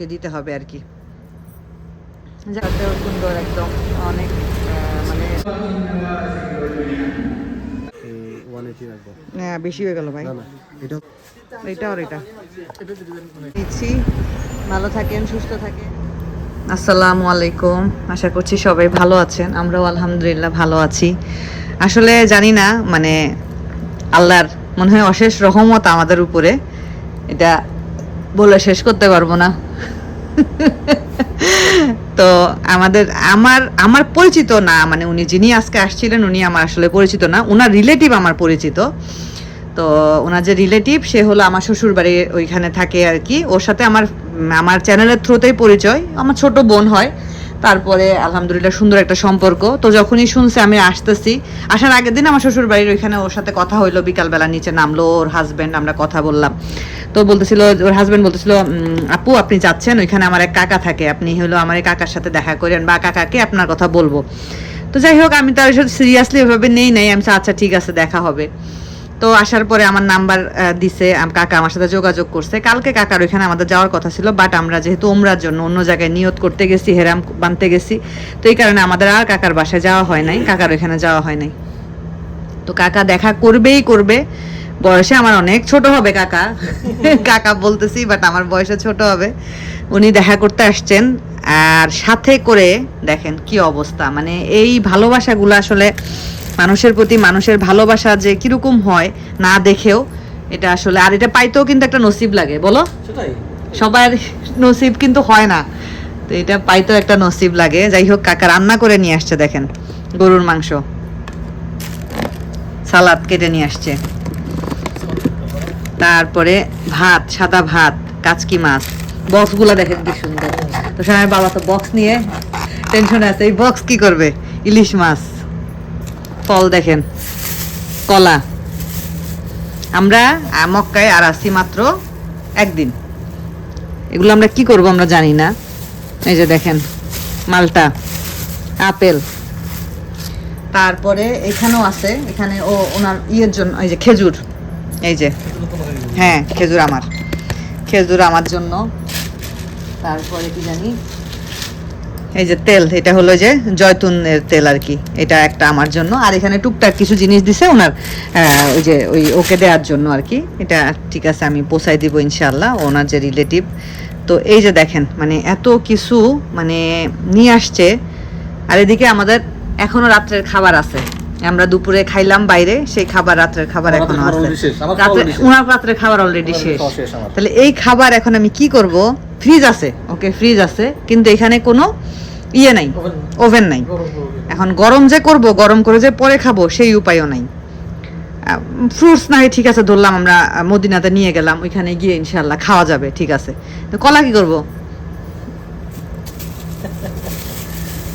দিতে হবে আর কি। জায়গাটাও সুন্দর একদম, অনেক মানে হ্যাঁ বেশি হয়ে গেল ভাই। এটা আর এটা দিচ্ছি। ভালো থাকেন, সুস্থ থাকেন। আসসালামু আলাইকুম, আশা করছি সবাই ভালো আছেন। আমরাও আলহামদুলিল্লাহ ভালো আছি। আসলে জানি না, মানে আল্লাহর মনে হয় অশেষ রহমত আমাদের উপরে, এটা বলে শেষ করতে পারবো না। তো আমার আমার পরিচিত না, মানে উনি যিনি আজকে আসছিলেন উনি আমার আসলে পরিচিত না, ওনার রিলেটিভ আমার পরিচিত। তো ওনার যে রিলেটিভ সে হলো আমার শ্বশুর বাড়ি ওইখানে থাকে আর কি। ওর সাথে আমার আমার চ্যানেলের থ্রুতেই পরিচয়, আমার ছোট বোন হয়। তারপরে আলহামদুলিল্লাহ সুন্দর একটা সম্পর্ক। তো যখনই শুনছে আমি আসতেছি, আসার আগের দিন আমার শ্বশুর বাড়ির ওইখানে ওর সাথে কথা হইলো, বিকালবেলা নিচে নামলো ওর হাজব্যান্ড, আমরা কথা বললাম। তো বলতেছিল, ওর হাজব্যান্ড বলতেছিল, আপু আপনি যাচ্ছেন ওইখানে আমার এক কাকা থাকে, আপনি হলো আমার এই কাকার সাথে দেখা করেন বা কাকাকে আপনার কথা বলবো। তো যাই হোক, আমি তার সাথে সিরিয়াসলি ওইভাবে নেই নাই, আমি আচ্ছা ঠিক আছে দেখা হবে। তো আসার পরে আমার নাম্বার দিছে, কাকা আমার সাথে যোগাযোগ করছে। কালকে কাকার ওইখানে আমাদের যাওয়ার কথা ছিল, বাট আমরা যেহেতু ওমরার জন্য অন্য জায়গায় নিয়ত করতে গেছি, হেরাম বানতে গেছি, তো এই কারণে আমাদের আর কাকার বাসায় যাওয়া হয় নাই, কাকার ওইখানে যাওয়া হয় নাই। তো কাকা দেখা করবেই করবে, বয়সে আমার অনেক ছোট হবে কাকা। কাকা বলতেছি বাট আমার বয়সে ছোট হবে। উনি দেখা করতে আসছেন, আর সাথে করে দেখেন কি অবস্থা, মানে এই ভালোবাসাগুলো আসলে মানুষের প্রতি মানুষের ভালোবাসা যে কিরকম হয় না দেখেও এটা আসলে, আর এটা পাইতেও কিন্তু একটা নসিব লাগে, বলো সবার নসিব কিন্তু হয় না, তো এটা পাইতেও একটা নসিব লাগে। যাই হোক, কাকা রান্না করে নিয়ে আসছে, দেখেন গরুর মাংস, সালাদ কেটে নিয়ে আসছে, তারপরে ভাত, সাদা ভাত, কাচকি মাছ, বক্সগুলো দেখেন কি সুন্দর। তো সময় বাবা তো বক্স নিয়ে টেনশনে আছে, এই বক্স কি করবে, ইলিশ মাছ, ফল দেখেন, কলা। আমরা মক্কায় আর আসি মাত্র একদিন, এগুলো আমরা কি করব আমরা জানি না। এই যে দেখেন মালটা, আপেল, তারপরে এখানেও আছে, এখানে ও ওনার ইয়ের জন্য এই যে খেজুর, এই যে হ্যাঁ খেজুর আমার জন্য। তারপরে কি জানি, এই যে তেল, এটা হলো যে জয়তুনের তেল আর কি, এটা একটা আমার জন্য। আর এখানে টুকটাক কিছু জিনিস দিছে ওনার, ওই যে ওই ওকে দেওয়ার জন্য আর কি। এটা ঠিক আছে, আমি পৌঁছাই দিব ইনশাল্লাহ, ওনার যে রিলেটিভ। তো এই যে দেখেন, মানে এত কিছু মানে নিয়ে আসছে। আর এদিকে আমাদের এখনো রাত্রের খাবার আছে, আমরা দুপুরে খাইলাম বাইরে, সেই খাবার রাত্রের খাবার এখনো আছে। ওনার রাত্রের খাবার অলরেডি শেষ। তাহলে এই খাবার এখন আমি কি করব? ফ্রিজ আছে, ওকে ফ্রিজ আছে, কিন্তু এখানে কোনো ইয়ে নাই, ওভেন নাই। এখন গরম যে করব, গরম করে যে পরে খাবো সেই উপায়ও নাই। ফ্রুটস নাই, ঠিক আছে ধরলাম আমরা মদিনাতে নিয়ে গেলাম, ওইখানে গিয়ে ইনশাল্লাহ খাওয়া যাবে, ঠিক আছে। তো কলা কি করব?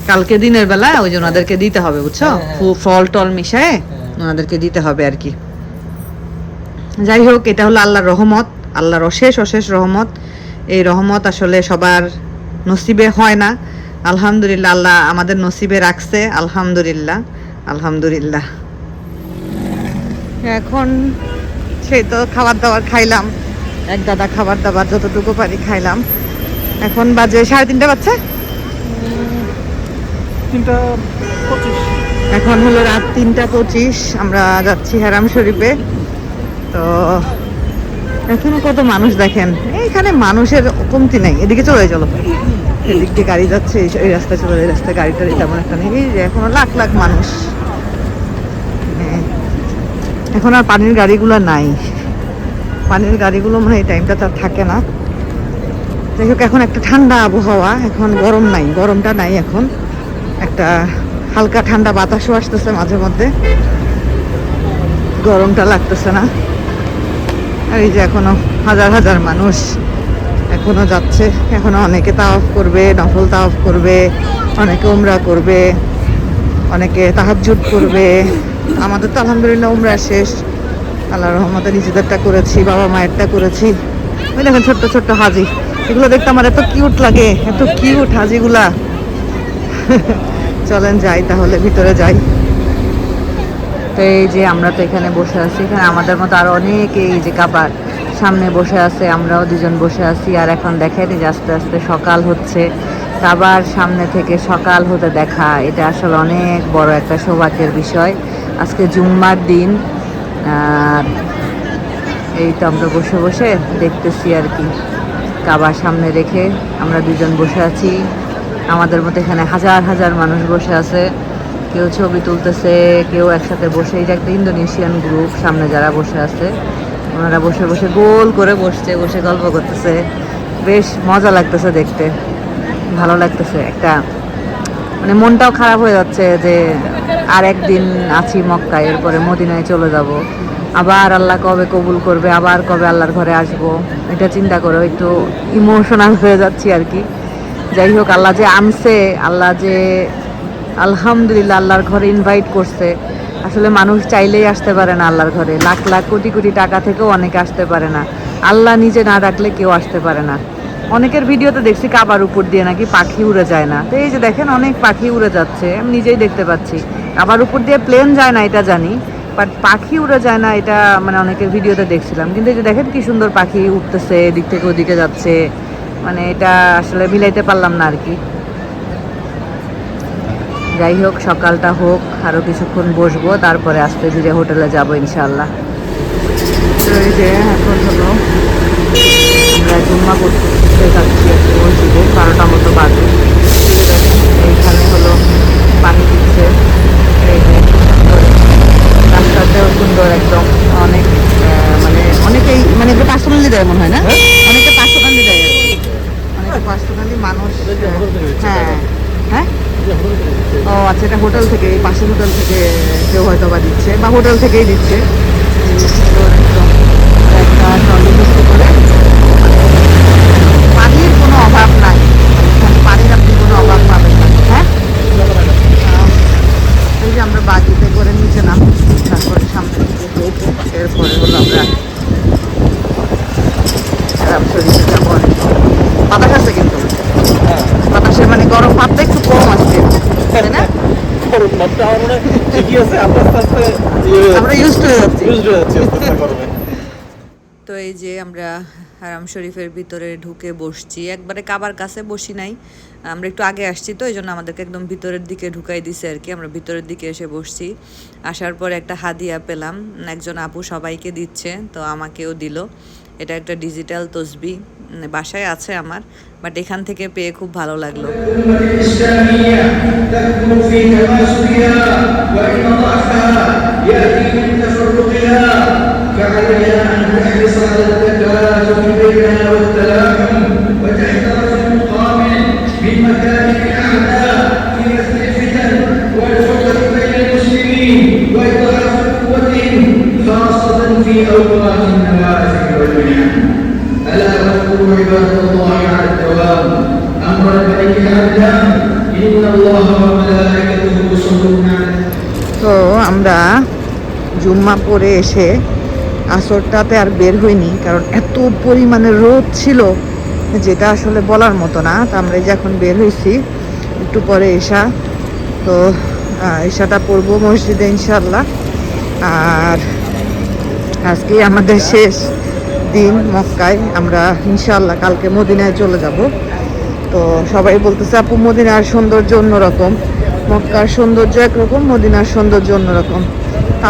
কালকে দিনের বেলা ওই যে ওনাদেরকে দিতে হবে, বুঝছো, ফল টল মিশায় ওনাদেরকে দিতে হবে আর কি। যাই হোক, এটা হলো আল্লাহর রহমত, আল্লাহর অশেষ অশেষ রহমত। এই রহমত আসলে সবার নসিবে হয় না। আলহামদুলিল্লাহ, আল্লাহ আমাদের নসিবে রাখছে, আলহামদুলিল্লাহ আলহামদুলিল্লাহ। এখন সেই তো খাবার দাবার খাইলাম, এক দাদা খাবার দাবার যতটুকু পারি খাইলাম। এখন বাজে 3:30 বাজছে, 3:25। এখন হলো রাত 3:25। আমরা যাচ্ছি হারাম শরীফে। তো এখনো কত মানুষ দেখেন, এইখানে মানুষের কমতি নেই। এদিকে চলে চলো, এদিক দিয়ে গাড়ি যাচ্ছে, এই রাস্তায় চলে, এই রাস্তায় গাড়িটা তেমন একটা নেই। এই যে এখনো লাখ লাখ মানুষ, এখন আর পানির গাড়িগুলো নাই, পানির গাড়িগুলো মানে এই টাইমটা তার থাকে না। যাই হোক, এখন একটা ঠান্ডা আবহাওয়া, এখন গরম নাই, গরমটা নাই, এখন একটা হালকা ঠান্ডা বাতাসও আসতেছে মাঝে মধ্যে, গরমটা লাগতেছে না। আর এই যে এখনো হাজার হাজার মানুষ এখনো যাচ্ছে, এখনো অনেকে তাওয়াফ করবে, নফল তাওয়াফ করবে, অনেকে উমরা করবে, অনেকে তাহাজ্জুদ করবে। আমাদের তো আলহামদুলিল্লাহ উমরা শেষ, আল্লাহর রহমতে নিজেদেরটা করেছি, বাবা মায়েরটা করেছি। ওই দেখেন ছোট্ট ছোট্ট হাজি, এগুলো দেখতে আমার এত কিউট লাগে, এত কিউট হাজিগুলা। চলেন যাই তাহলে, ভিতরে যাই। তো এই যে আমরা তো এখানে বসে আছি, এখানে আমাদের মতো আরো অনেকে এই যে কাবার সামনে বসে আছে, আমরাও দুজন বসে আছি। আর এখন দেখেন যে আস্তে আস্তে সকাল হচ্ছে। কাবার সামনে থেকে সকাল হতে দেখা, এটা আসলে অনেক বড় একটা সৌভাগ্যের বিষয়। আজকে জুম্মার দিন, আর এই তো আমরা বসে বসে দেখতেছি আর কি। কাবার সামনে রেখে আমরা দুজন বসে আছি। আমাদের মতো এখানে হাজার হাজার মানুষ বসে আছে, কেউ ছবি তুলতেছে, কেউ একসাথে বসে। এটা একটা ইন্দোনেশিয়ান গ্রুপ, সামনে যারা বসে আছে ওনারা বসে বসে গোল করে বসছে, বসে গল্প করতেছে। বেশ মজা লাগতেছে দেখতে, ভালো লাগতেছে। একটা মানে মনটাও খারাপ হয়ে যাচ্ছে যে আর একদিন আছি মক্কায়, এরপরে মদিনায় চলে যাব। আবার আল্লাহ কবে কবুল করবে, আবার কবে আল্লাহর ঘরে আসব, এটা চিন্তা করে একটু ইমোশনাল হয়ে যাচ্ছি আর কি। যাই হোক, আল্লাহ যে আনছে, আল্লাহ যে আলহামদুলিল্লাহ আল্লাহর ঘরে ইনভাইট করছে। আসলে মানুষ চাইলেই আসতে পারে না আল্লাহর ঘরে, লাখ লাখ কোটি কোটি টাকা থেকেও অনেকে আসতে পারে না। আল্লাহ নিজে না ডাকলে কেউ আসতে পারে না। অনেকের ভিডিওতে দেখছি কাবার উপর দিয়ে নাকি পাখি উড়ে যায় না, তো এই যে দেখেন অনেক পাখি উড়ে যাচ্ছে, আমি নিজেই দেখতে পাচ্ছি। কাবার উপর দিয়ে প্লেন যায় না এটা জানি, বাট পাখি উড়ে যায় না এটা মানে অনেকের ভিডিওতে দেখছিলাম। কিন্তু এই যে দেখেন কি সুন্দর পাখি উঠতেছে, এদিক থেকে ওদিকে যাচ্ছে, মানে এটা আসলে মিলাইতে পারলাম না আর কি। যাই হোক, সকালটা হোক, আরও কিছুক্ষণ বসবো, তারপরে আস্তে ধীরে হোটেলে যাবো ইনশাআল্লাহ। তো এই যে এখন হলো আমরা জুম্মা করতে যাচ্ছি আর কি মসজিদে, 12টা মতো বাজে। দেখেন এইখানে হলো পানি দিচ্ছে, এই যে সুন্দর, রাস্তাতেও সুন্দর একদম। অনেক মানে অনেকেই মানে এটা পার্সোনালি দেয় মনে হয় না, অনেকে পার্সোনালি দেয় আর কি। অনেকে পার্সোনালি মানুষ, হ্যাঁ হ্যাঁ। ও আচ্ছা, এটা হোটেল থেকে, এই পাশের হোটেল থেকে কেউ হয়তো বা দিচ্ছে, বা হোটেল থেকেই দিচ্ছে। সুন্দর একদম একটা ট্রলি ভর্তি করে, পানির কোনো অভাব নাই, এখানে পানির আপনি কোনো অভাব পাবেন না। হ্যাঁ, এই যে আমরা বাগিতে করে নিচে নামছি, তারপরে সামনে দিকে হেঁটে এরপরে হলো আমরা আরাম শরীফে যাবো। অনেক বাতাস আছে কিন্তু, বাতাসে মানে গরম ভাবটা একটু কম আসছে, তাই না? আমরা ইউজড হয়ে যাচ্ছি। তো এই যে আমরা হারাম শরীফের ভিতরে ঢুকে বসছি, একবারে কাবার কাছে বসি নাই, আমরা একটু আগে আসছি তো এই জন্য আমাদেরকে একদম ভিতরের দিকে ঢুকাই দিছে আর কি। আমরা ভিতরের দিকে এসে বসছি, আসার পর একটা হাদিয়া পেলাম, একজন আপু সবাইকে দিচ্ছে, তো আমাকেও দিল। এটা একটা ডিজিটাল তসবি, বাসায় আছে আমার, বাট এখান থেকে পেয়ে খুব ভালো লাগলো। فعليها أن تحرص على التكاتف بينها والتلاحم وتحذر في المقابل من مكائد الأعداء في نزع الفتن والفرقة بين المسلمين وإضعاف قوتهم خاصة في أوقات النوازل والمنح. ألا واذكروا عباد الله على الدوام أمر الملك عبدا إن الله وملائكته يصلون على. তো আমরা জুম্মা পড়ে এসে আসরটাতে আর বের হইনি, কারণ এত পরিমাণে রোদ ছিল যেটা আসলে বলার মতো না। তো আমরা যে এখন বের হয়েছি, একটু পরে এশা, তো এশাটা পড়বো মসজিদে ইনশাল্লাহ। আর আজকে আমাদের শেষ দিন মক্কায়, আমরা ইনশাল্লাহ কালকে মদিনায় চলে যাব। তো সবাই বলতেছে আপু মদিনার সৌন্দর্য অন্যরকম, মক্কার সৌন্দর্য একরকম, মদিনার সৌন্দর্য অন্যরকম।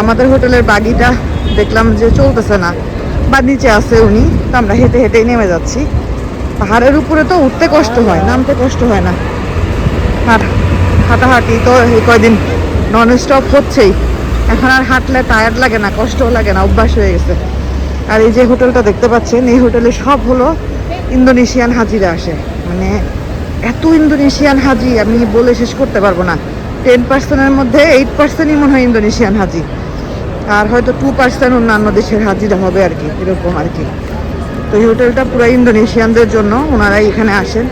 আমাদের হোটেলের বাগিটা দেখলাম যে চলতেছে না, বা নিচে আছে উনি, তো আমরা হেঁটে হেঁটেই নেমে যাচ্ছি। পাহাড়ের উপরে তো উঠতে কষ্ট হয়, নামতে কষ্ট হয় না। আর হাঁটাহাঁটি তো এই কয়দিন নন স্টপ হচ্ছেই, এখন আর হাঁটলে টায়ার্ড লাগে না, কষ্টও লাগে না, অভ্যাস হয়ে গেছে। আর এই যে হোটেলটা দেখতে পাচ্ছেন, এই হোটেলে সব হলো ইন্দোনেশিয়ান হাজিরা আসে, মানে এত ইন্দোনেশিয়ান হাজি আমি বলে শেষ করতে পারবো না। 10%-এর মধ্যে 8%ই মনে হয় ইন্দোনেশিয়ান হাজি, আর হয়তো 2% অন্যান্য দেশের হাজিরা হবে আর কি, এরকম আর কি। তো এই হোটেলটা পুরো ইন্দোনেশিয়ানদের জন্য, ওনারাই এখানে আসেন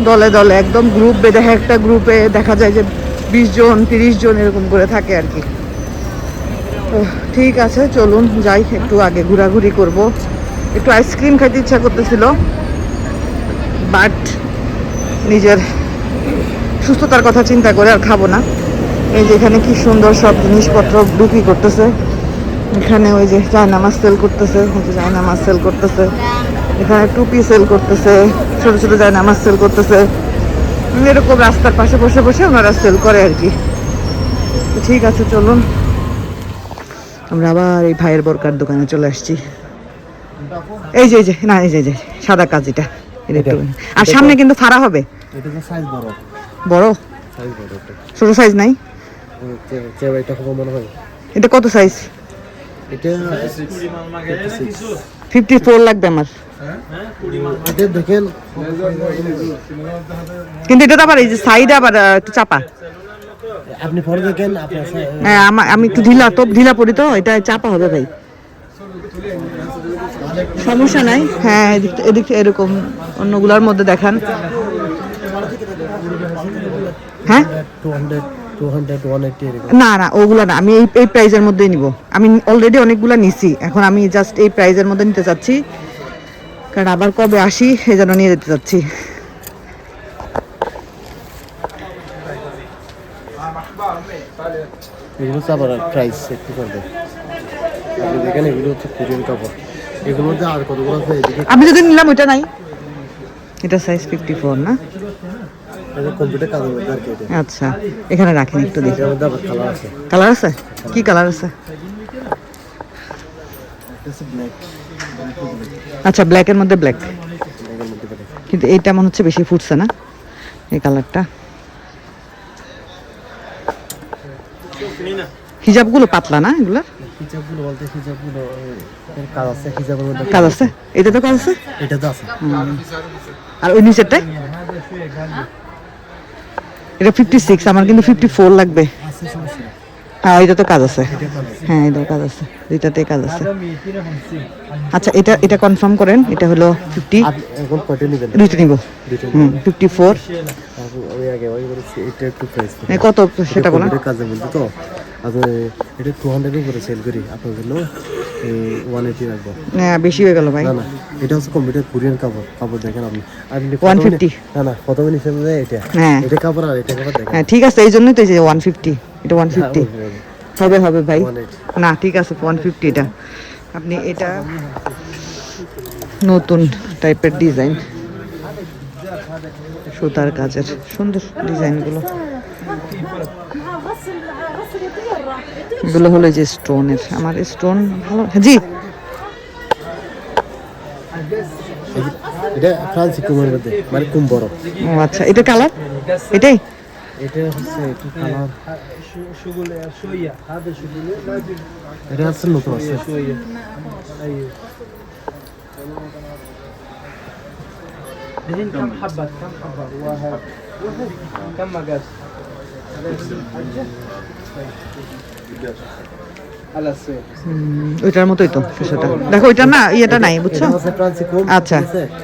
দলে দলে, একদম গ্রুপ বেঁধে, একটা গ্রুপে দেখা যায় যে 20 জন 30 জন এরকম করে থাকে আর কি। তো ঠিক আছে, চলুন যাই, একটু আগে ঘোরাঘুরি করব। একটু আইসক্রিম খাইতে ইচ্ছা করতেছিল, বাট নিজের সুস্থতার কথা চিন্তা করে আর খাবো না। এই যে এখানে কি সুন্দর সব জিনিসপত্র বিক্রি করতেছে, এখানে ওই যে জায়নামাজ সেল করতেছে, ওই যে জায়নামাজ সেল করতেছে, এখানে টুপি সেল করতেছে, ছোট ছোট জায়নামাজ সেল করতেছে। এরকম রাস্তার পাশে বসে বসে ওনারা সেল করে আর কি। তো ঠিক আছে, চলুন আমরা আবার এই ভাইয়ের বোরকার দোকানে চলে আসছি। এই যে না, এই যে সাদা কাজ এটা, এটা একটু। আর সামনে কিন্তু ফাড়া হবে। এটা তো সাইজ বড়, বড় সাইজ বড় এটা। ছোট সাইজ নাই? এটা কত মনে হয়? এটা কত সাইজ? এটা 54 লাগবে আমার। এটা দেখেন, কিন্তু এটা তো আবার এই যে সাইড আবার একটু চাপা। আপনি পরে দেখেন আপনার হ্যাঁ, আমি একটু ঢিলা পড়ি তো, এটা চাপা হবে ভাই। সমস্যা নাই। হ্যাঁ, এদিক এরকম অন্যগুলোর মধ্যে দেখান। হ্যাঁ 200 180 এরকম। না ওগুলা না, আমি এই প্রাইজের মধ্যেই নিব। আমি অলরেডি অনেকগুলা নিছি, এখন আমি জাস্ট এই প্রাইজের মধ্যে নিতে চাচ্ছি, কারণ আবার কবে আসি এই জন্য নিয়ে যেতে চাচ্ছি। এগুলো তো আবার প্রাইস একটু করবে। আপনি দেখেন এগুলো হচ্ছে কোরিয়ান কাপড়, এগুলোর মধ্যে আর কতগুলো আছে এদিকে। আমি যদি নিলাম ওইটা নাই, এটা সাইজ 54 না? এটা কম্পিউটার কাজের মধ্যে আর কি। এটা আচ্ছা, এখানে রাখেন একটু দেখি। এটার মধ্যে আবার কালার আছে। কালার আছে? কি কালার আছে? এটা ব্ল্যাক, আচ্ছা, ব্ল্যাকের মধ্যে ব্ল্যাক। ব্ল্যাকের মধ্যে ব্ল্যাক। কিন্তু এইটা মনে হচ্ছে বেশি ফুটছে না, এই কালারটা। হিজাবগুলো পাতলা না এগুলো? হিজাবগুলো বলতে হিজাবগুলো এর কাজ আছে, হিজাবের মধ্যে কাজ আছে, এটা তো কাজ আছে। এটা তো আছে। আর ওই নিচেরটাই এটা 56, আমার কিন্তু 54 লাগবে। আছে সমস্যা নেই। হ্যাঁ, এটা তো কাজ আছে। হ্যাঁ, এটাও কাজ আছে, দুইটাতেই কাজ আছে। আচ্ছা, এটা কনফার্ম করেন, এটা হলো 50। আপনি এখন কয়টা নেবেন? দুইটা নিব। দুইটা 54। আমি আগে ওই বলেছি এটা একটু প্রাইস কত সেটা বলেন। এটা কাজে বলতে তো আপনি এটা 200 এর উপরে সেল করি, আপনার জন্য 180 রাখবো। না, বেশি হয়ে গেল ভাই। না এটা হচ্ছে কম্পিউটার কোরিয়ান কাপড় দেখেন আপনি। আপনি 150। না কত নিছেন এটা? হ্যাঁ, এটা কাপড় আর এটা কাপড় দেখেন। হ্যাঁ ঠিক আছে, এই জন্যই তো এই যে 150, এটা 150 হবে ভাই। 180 না ঠিক আছে, 150 এটা। আপনি এটা নতুন টাইপের ডিজাইন, সুতার কাজের সুন্দর ডিজাইনগুলো। এগুলো হলো যে স্টোনের, আমার স্টোন ভালো। জি, এটা ফ্রান্সি কুমের মধ্যে মানে কুম বড়। ও আচ্ছা, এটা কালার এটাই। এটা হচ্ছে একটু কালার, এটা হচ্ছে নতুন আছে। كم حبة واحد كم مقاس على السيف ওইটার মতোই তো কিছুটা। দেখো ওইটা না, ইয়েটা নাই বুঝছো। এটা হচ্ছে ফ্রান্সি কুম। আচ্ছা,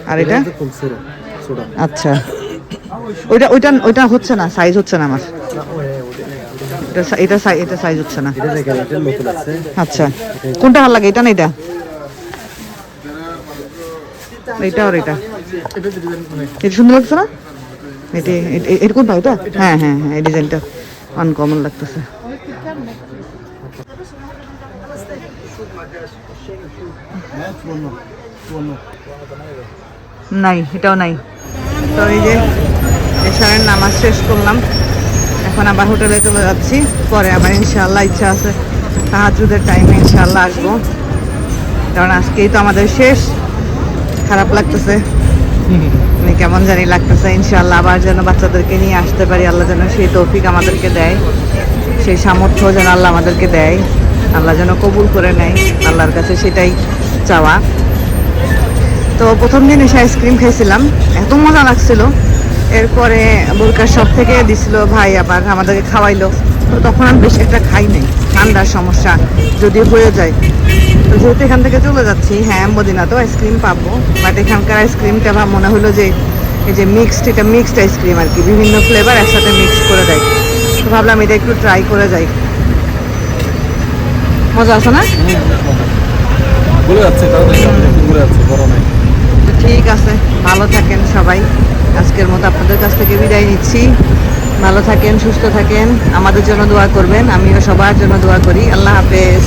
আর এটা? কুম সিরো সোডা। আচ্ছা, ওইটা হচ্ছে না, সাইজ হচ্ছে না আমার। এটা সাইজ হচ্ছে না। এটা দেখেন, এটা নতুন আছে। আচ্ছা, কোনটা ভালো লাগে, এটা না এটা? এটা আর এটা সুন্দর লাগছে না? এটা কোনটা? ওইটা? হ্যাঁ, এই ডিজাইনটা আনকমন লাগতেছে। নাই, এটাও নাই। তো এই যে এশারের নামাজ শেষ করলাম, এখন আবার হোটেলে চলে যাচ্ছি। পরে আবার ইনশাআল্লাহ ইচ্ছা আছে তাহাজ্জুদের টাইমে ইনশাআল্লাহ আসবো, কারণ আজকেই তো আমাদের শেষ। খারাপ লাগতেছে, মানে কেমন জানি লাগতেছে। ইনশাআল্লাহ আবার যেন বাচ্চাদেরকে নিয়ে আসতে পারি, আল্লাহ যেন সেই তৌফিক আমাদেরকে দেয়, সেই সামর্থ্য যেন আল্লাহ আমাদেরকে দেয়, আল্লাহ যেন কবুল করে নেয়, আল্লাহর কাছে সেটাই চাওয়া। তো প্রথম দিন এসে আইসক্রিম খাইছিলাম, এত মজা লাগছিল। এরপরে বোরকার শপ থেকে দিছিল ভাই, আবার আমাদেরকে খাওয়াইলো। তো তখন আমি বেশি একটা খাই নাই, ঠান্ডার সমস্যা যদি হয়ে যায়। তো যেহেতু এখান থেকে চলে যাচ্ছি, হ্যাঁ মদিনাতেও আইসক্রিম পাবো, বাট এখানকার আইসক্রিমটা মনে হলো যে এই যে এটা মিক্সড আইসক্রিম আর কি, বিভিন্ন ফ্লেভার একসাথে মিক্স করে দেয়। তো ভাবলাম এটা একটু ট্রাই করে যাই। মজা আছে না? বলে যাচ্ছে বলে যাচ্ছে বড় নাই। তো ঠিক আছে, ভালো থাকেন সবাই। আজকের মতো আপনাদের কাছ থেকে বিদায় নিচ্ছি। ভালো থাকেন, সুস্থ থাকেন, আমাদের জন্য দোয়া করবেন। আমিও সবার জন্য দোয়া করি। আল্লাহ হাফেজ।